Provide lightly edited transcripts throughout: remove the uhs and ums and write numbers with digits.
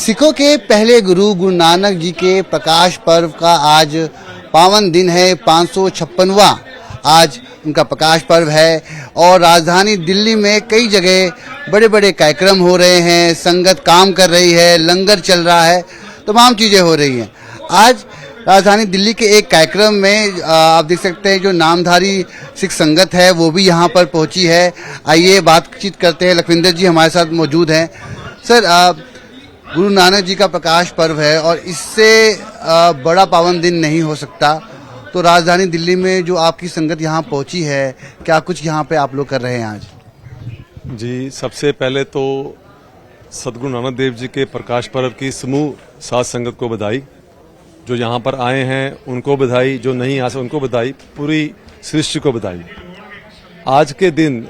सिखों के पहले गुरु गुरु नानक जी के प्रकाश पर्व का आज पावन दिन है। 556वां आज उनका प्रकाश पर्व है और राजधानी दिल्ली में कई जगह बड़े बड़े कार्यक्रम हो रहे हैं, संगत काम कर रही है, लंगर चल रहा है, तमाम चीज़ें हो रही हैं। आज राजधानी दिल्ली के एक कार्यक्रम में आप देख सकते हैं जो नामधारी सिख संगत है वो भी यहाँ पर पहुँची है। आइए बातचीत करते हैं। लखविंदर जी हमारे साथ मौजूद हैं। सर, गुरु नानक जी का प्रकाश पर्व है और इससे बड़ा पावन दिन नहीं हो सकता, तो राजधानी दिल्ली में जो आपकी संगत यहाँ पहुँची है, क्या कुछ यहाँ पे आप लोग कर रहे हैं आज? जी, सबसे पहले तो सदगुरु नानक देव जी के प्रकाश पर्व की समूह साध संगत को बधाई। जो यहाँ पर आए हैं उनको बधाई, जो नहीं आ सके उनको बधाई, पूरी सृष्टि को बधाई। आज के दिन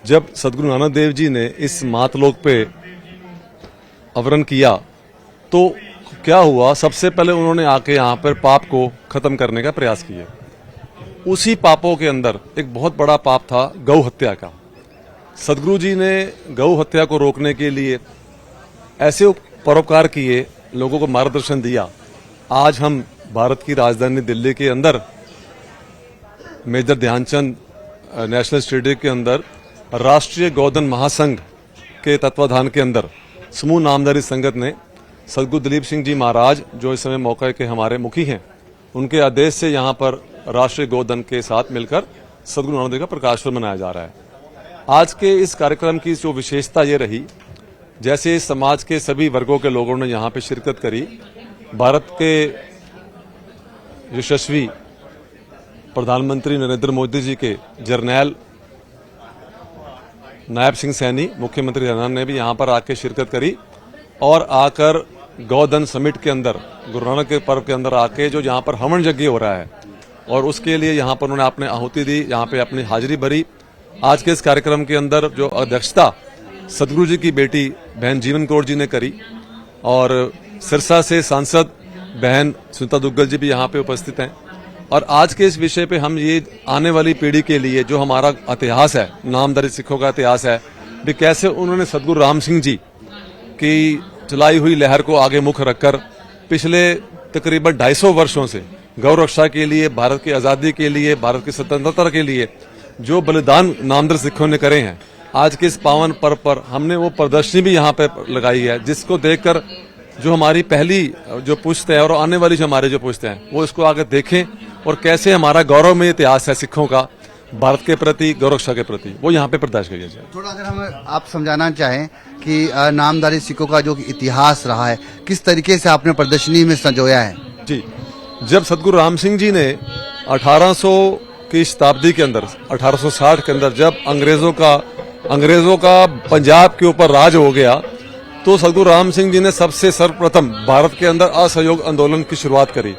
जब सदगुरु नानक देव जी ने इस मातलोक पे अवतरण किया तो क्या हुआ, सबसे पहले उन्होंने आके यहाँ पर पाप को खत्म करने का प्रयास किया। उसी पापों के अंदर एक बहुत बड़ा पाप था गौ हत्या का। सदगुरु जी ने गौ हत्या को रोकने के लिए ऐसे परोपकार किए, लोगों को मार्गदर्शन दिया। आज हम भारत की राजधानी दिल्ली के अंदर मेजर ध्यानचंद नेशनल स्टेडियम के अंदर राष्ट्रीय गौधन महासंघ के तत्वाधान के अंदर समूह नामधारी संगत ने सदगुरु दिलीप सिंह जी महाराज, जो इस समय मौके के हमारे मुखी हैं, उनके आदेश से यहाँ पर राष्ट्रीय गौधन के साथ मिलकर सदगुरु नानक देव का प्रकाश पर्व मनाया जा रहा है। आज के इस कार्यक्रम की जो विशेषता ये रही, जैसे समाज के सभी वर्गों के लोगों ने यहाँ पे शिरकत करी। भारत के यशस्वी प्रधानमंत्री नरेंद्र मोदी जी के जर्नैल नायब सिंह सैनी, मुख्यमंत्री हरियाणा ने भी यहाँ पर आके शिरकत करी और आकर गौधन समिट के अंदर, गुरु नानक के पर्व के अंदर आके जो यहाँ पर हवन यज्ञ हो रहा है और उसके लिए यहाँ पर उन्होंने अपने आहुति दी, यहाँ पे अपनी हाजिरी भरी। आज के इस कार्यक्रम के अंदर जो अध्यक्षता सदगुरु जी की बेटी बहन जीवन कौर जी ने करी और सिरसा से सांसद बहन सुनीता दुग्गल जी भी यहाँ पे उपस्थित हैं। और आज के इस विषय पे हम ये आने वाली पीढ़ी के लिए जो हमारा इतिहास है, नामधारी सिखों का इतिहास है, भी कैसे उन्होंने सदगुरु राम सिंह जी की चलाई हुई लहर को आगे मुख रखकर पिछले तकरीबन 250 वर्षों से गौ रक्षा के लिए, भारत की आज़ादी के लिए, भारत की स्वतंत्रता के लिए जो बलिदान नामधारी सिखों ने करे हैं, आज के इस पावन पर्व पर हमने वो प्रदर्शनी भी यहाँ पे लगाई है, जिसको देखकर जो हमारी पहली जो पुश्त है और आने वाली जो हमारे जो पुश्त हैं वो इसको आगे देखें और कैसे हमारा गौरवमय इतिहास है सिखों का भारत के प्रति, गौ रक्षा के प्रति, वो यहाँ पे प्रदर्शित किया जाए। थोड़ा अगर हम आप समझाना चाहें कि नामधारी सिखों का जो इतिहास रहा है, किस तरीके से आपने प्रदर्शनी में संजोया है? जी, जब सदगुरु राम सिंह जी ने 1800 की शताब्दी के अंदर, 1860 के अंदर जब अंग्रेजों का पंजाब के ऊपर राज हो गया, तो सदगुरु राम सिंह जी ने सबसे सर्वप्रथम भारत के अंदर असहयोग आंदोलन की शुरुआत करी।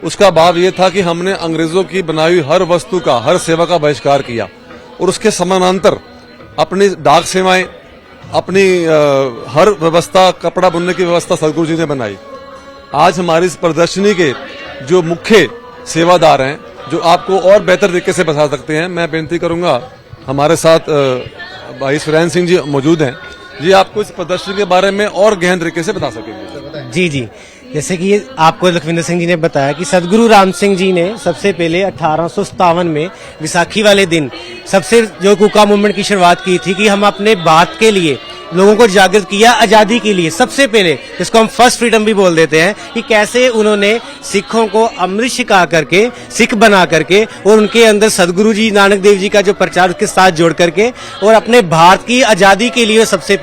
उसका भाव ये था कि हमने अंग्रेजों की बनाई हुई हर वस्तु का, हर सेवा का बहिष्कार किया और उसके समानांतर अपनी डाक सेवाएं, अपनी हर व्यवस्था, कपड़ा बुनने की व्यवस्था सदगुरु जी ने बनाई। आज हमारी इस प्रदर्शनी के जो मुख्य सेवादार हैं, जो आपको और बेहतर तरीके से बता सकते हैं, मैं बेनती करूंगा, हमारे साथ भाई सुरेंद्र सिंह जी मौजूद हैं, जी आपको इस प्रदर्शनी के बारे में और गहन तरीके से बता सकेंगे। जी, जैसे कि आपको लखविंदर सिंह जी ने बताया कि सदगुरु राम सिंह जी ने सबसे पहले 1857 में विसाखी वाले दिन सबसे जो कूका मूवमेंट की शुरुआत की थी कि हम अपने बात के लिए लोगों को जागृत किया, आजादी के लिए सबसे पहले, जिसको हम फर्स्ट फ्रीडम भी बोल देते हैं, कि कैसे उन्होंने सिखों को अमृत छिका करके, सिख बना करके और उनके अंदर सदगुरु जी नानक देव जी का जो प्रचार उसके साथ जोड़ करके और अपने भारत की आजादी के लिए सबसे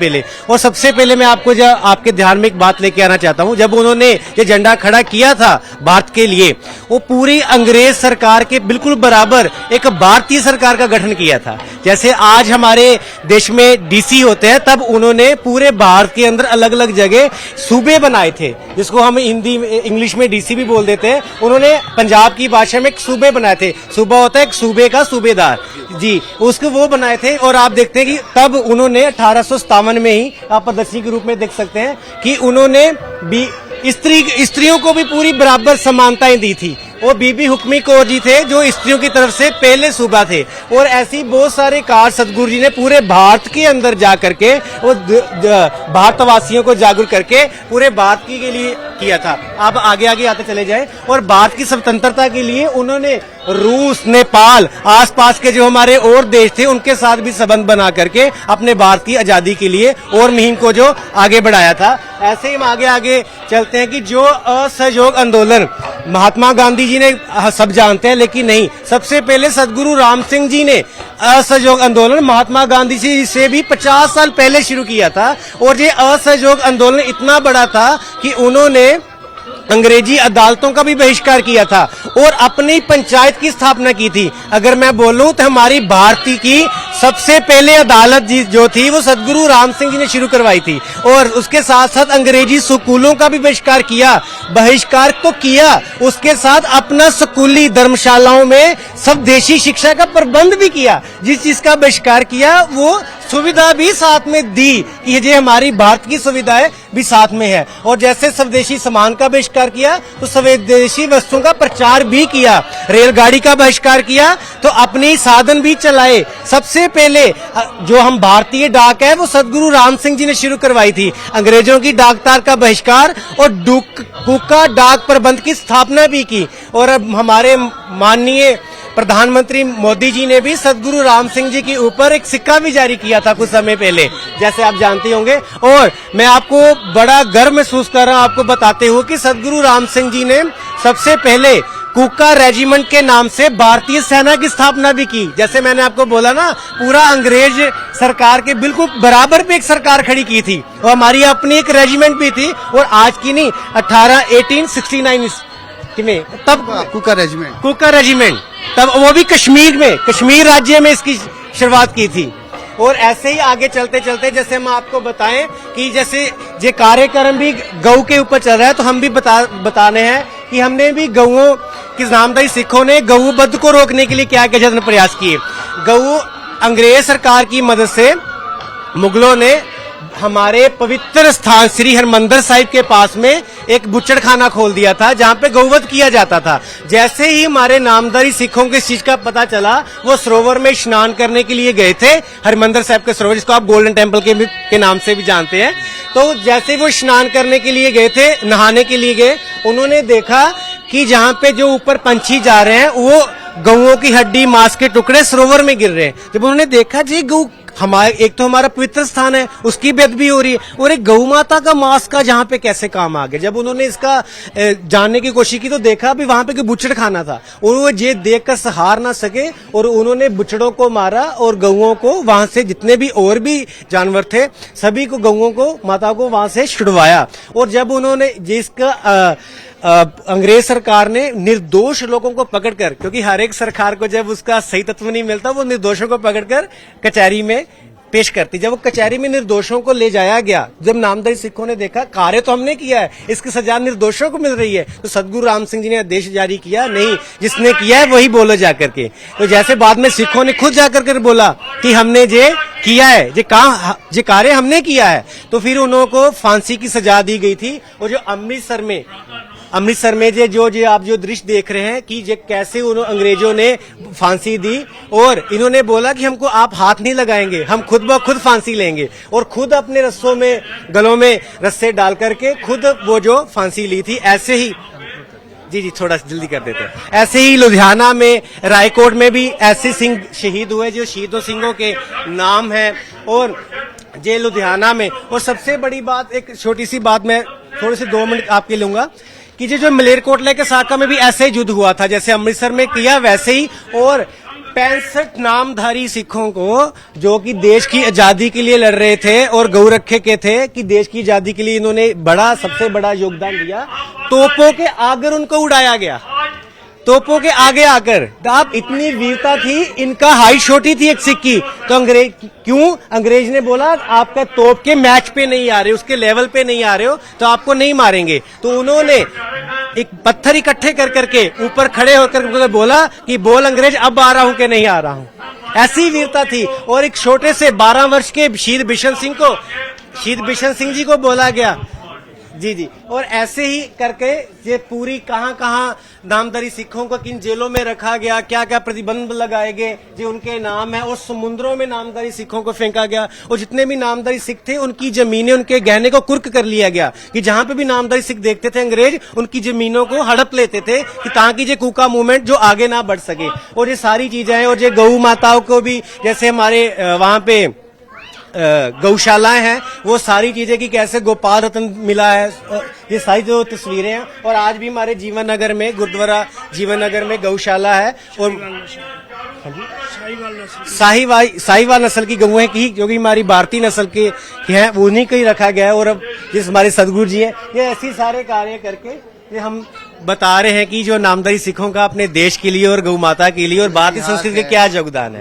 पहले मैं आपको आपके ध्यान में एक बात लेके आना चाहता हूँ। जब उन्होंने ये झंडा खड़ा किया था भारत के लिए, वो पूरी अंग्रेज सरकार के बिल्कुल बराबर एक भारतीय सरकार का गठन किया था। जैसे आज हमारे देश में डीसी होते हैं, तब उन्होंने पूरे भारत के अंदर अलग अलग जगह सूबे बनाए थे, जिसको हम हिंदी इंग्लिश में डीसी भी बोल देते हैं। उन्होंने पंजाब की भाषा में एक सूबे बनाए थे। सूबा होता है एक सूबे का सूबेदार, जी, उसको वो बनाए थे। और आप देखते हैं कि तब उन्होंने 1857 में ही, आप प्रदर्शनी के रूप में देख सकते हैं कि उन्होंने भी स्त्रियों को भी पूरी बराबर समानताएं दी थी। वो बीबी हुक्मी कौर जी थे, जो स्त्रियों की तरफ से पहले सूबा थे। और ऐसी बहुत सारे कार्य सदगुरु जी ने पूरे भारत के अंदर जा करके वो भारतवासियों को जागरूक करके पूरे भारत के लिए किया था। आप आगे आगे आते चले जाए। और भारत की स्वतंत्रता के लिए उन्होंने रूस, नेपाल, आसपास के जो हमारे और देश थे उनके साथ भी संबंध बना करके अपने भारत की आजादी के लिए और मुहिम को जो आगे बढ़ाया था। ऐसे ही हम आगे आगे चलते हैं कि जो असहयोग आंदोलन महात्मा गांधी जी ने सब जानते हैं, लेकिन नहीं, सबसे पहले सदगुरु राम सिंह जी ने असहयोग आंदोलन महात्मा गांधी जी से भी 50 साल पहले शुरू किया था। और ये असहयोग आंदोलन इतना बड़ा था कि उन्होंने अंग्रेजी अदालतों का भी बहिष्कार किया था और अपनी पंचायत की स्थापना की थी। अगर मैं बोलूं तो हमारी भारतीय की सबसे पहले अदालत जो थी वो सदगुरु राम सिंह जी ने शुरू करवाई थी। और उसके साथ साथ अंग्रेजी स्कूलों का भी बहिष्कार किया। बहिष्कार तो किया, उसके साथ अपना स्कूली धर्मशालाओं में स्वदेशी शिक्षा का प्रबंध भी किया। जिस चीज का बहिष्कार किया वो सुविधा भी साथ में दी कि ये हमारी भारत की सुविधाएं भी साथ में है। और जैसे स्वदेशी सामान का बहिष्कार किया तो स्वदेशी वस्तुओं का प्रचार भी किया। रेलगाड़ी का बहिष्कार किया तो अपनी साधन भी चलाए। सबसे पहले जो हम भारतीय डाक है वो सदगुरु राम सिंह जी ने शुरू करवाई थी। अंग्रेजों की डाक तार का बहिष्कार और कुका डाक प्रबंध की स्थापना भी की। और अब हमारे माननीय प्रधानमंत्री मोदी जी ने भी सदगुरु राम सिंह जी के ऊपर एक सिक्का भी जारी किया था कुछ समय पहले, जैसे आप जानते होंगे। और मैं आपको बड़ा गर्व महसूस कर रहा हूं आपको बताते हुए कि सदगुरु राम सिंह जी ने सबसे पहले कुका रेजिमेंट के नाम से भारतीय सेना की स्थापना भी की। जैसे मैंने आपको बोला ना, पूरा अंग्रेज सरकार के बिल्कुल बराबर पे एक सरकार खड़ी की थी और हमारी अपनी एक रेजिमेंट भी थी। और आज की नहीं, 1869 में तब कुका रेजिमेंट तब वो भी कश्मीर में, कश्मीर राज्य में इसकी शुरुआत की थी। और ऐसे ही आगे चलते चलते जैसे हम आपको बताएं कि जैसे ये कार्यक्रम भी गऊ के ऊपर चल रहा है तो हम भी बताने हैं कि हमने भी गऊओं की नामधारी सिखों ने गऊ वध को रोकने के लिए क्या क्या जतन प्रयास किए। गऊ अंग्रेज सरकार की मदद से मुगलों ने हमारे पवित्र स्थान श्री हरमंदिर साहिब के पास में एक बुच्चड़खाना खोल दिया था जहां पे गौवध किया जाता था। जैसे ही हमारे नामधारी सिखों के इस चीज का पता चला वो सरोवर में स्नान करने के लिए गए थे, हरमंदिर साहिब के सरोवर जिसको आप गोल्डन टेम्पल के नाम से भी जानते हैं। तो जैसे वो स्नान करने के लिए गए थे, नहाने के लिए गए, उन्होंने देखा कि जहां पे जो ऊपर पंछी जा रहे हैं वो गऊओं की हड्डी, मांस के टुकड़े सरोवर में गिर रहे हैं। जब उन्होंने देखा जी गऊ हमारे एक तो हमारा पवित्र स्थान है उसकी बेदबी हो रही है और एक गौ माता का मांस का जहां पे कैसे काम आ गया। जब उन्होंने इसका जानने की कोशिश की तो देखा भी वहां पे कोई बुच्चड़ खाना था और वो ये देखकर सहार ना सके और उन्होंने बुच्चड़ों को मारा और गऊओं को वहां से, जितने भी और भी जानवर थे सभी को, गऊओं को, माता को वहां से छुड़वाया। और जब उन्होंने जिसका अंग्रेज सरकार ने निर्दोष लोगों को पकड़कर, क्योंकि हर एक सरकार को जब उसका सही तत्व नहीं मिलता वो निर्दोषों को पकड़कर कचहरी में पेश करती। जब वो कचहरी में निर्दोषों को ले जाया गया, जब नामधारी सिखों ने देखा कार्य तो हमने किया है, इसकी सजा निर्दोषों को मिल रही है, तो सदगुरु राम सिंह जी ने आदेश जारी किया, नहीं जिसने किया है वही बोलो जाकर के। तो जैसे बाद में सिखों ने खुद जाकर के बोला कि हमने ये किया है, ये कार्य हमने किया है, तो फिर उन्हों को फांसी की सजा दी गई थी। और जो अमृतसर में जो आप जो दृश्य देख रहे हैं कि ये कैसे अंग्रेजों ने फांसी दी और इन्होंने बोला कि हमको आप हाथ नहीं लगाएंगे, हम खुद ब खुद फांसी लेंगे, और खुद अपने रस्सों में, गलों में रस्से डाल करके खुद वो जो फांसी ली थी। ऐसे ही जी थोड़ा जल्दी कर देते हैं। ऐसे ही लुधियाना में, रायकोट में भी ऐसे सिंह शहीद हुए जो शहीदों सिंहों के नाम है। और ये लुधियाना में, और सबसे बड़ी बात, एक छोटी सी बात मैं थोड़े से 2 मिनट आपके लूंगा कि जो मलेरकोटला के साका में भी ऐसे ही युद्ध हुआ था जैसे अमृतसर में किया वैसे ही। और 65 नामधारी सिखों को जो कि देश की आजादी के लिए लड़ रहे थे और गौरखे के थे कि देश की आजादी के लिए इन्होंने सबसे बड़ा योगदान दिया। तोपों के आगर उनको उड़ाया गया, तोपों के आगे आकर। आप इतनी वीरता थी, इनका हाइट छोटी थी एक सिख की, तो अंग्रेज ने बोला आपका तोप के मैच पे नहीं आ रहे, उसके लेवल पे नहीं आ रहे हो तो आपको नहीं मारेंगे। तो उन्होंने एक पत्थर इकट्ठे कर करके ऊपर खड़े होकर बोला कि बोल अंग्रेज अब आ रहा हूं कि नहीं आ रहा हूं। ऐसी वीरता थी। और एक छोटे से 12 वर्ष के शहीद बिशन सिंह जी को बोला गया, जी जी। और ऐसे ही करके ये पूरी कहाँ कहाँ नामधारी सिखों को किन जेलों में रखा गया, क्या क्या प्रतिबंध लगाए गए जो उनके नाम है, और समुद्रों में नामधारी सिखों को फेंका गया, और जितने भी नामधारी सिख थे उनकी जमीनें, उनके गहने को कुर्क कर लिया गया कि जहां पे भी नामधारी सिख देखते थे अंग्रेज उनकी जमीनों को हड़प लेते थे कि ताकि ये कूका मूवमेंट जो आगे ना बढ़ सके। और ये सारी चीजें हैं, और ये गौ माताओं को भी जैसे हमारे वहां पे गौशालाएं हैं, वो सारी चीजें कि कैसे गोपाल रत्न मिला है, ये सारी जो तस्वीरें हैं। और आज भी हमारे जीवन नगर में, गुरुद्वारा जीवन नगर में गौशाला है, और साहिवाल नस्ल की गौएं की, जो कि हमारी भारतीय नस्ल की हैं, उन्हीं को ही रखा गया है। और अब जिस हमारे सदगुरु जी हैं, ये ऐसे सारे कार्य करके ये हम बता रहे हैं कि जो नामधारी सिखों का अपने देश के लिए और गौ माता के लिए और भारतीय संस्कृति का क्या योगदान है।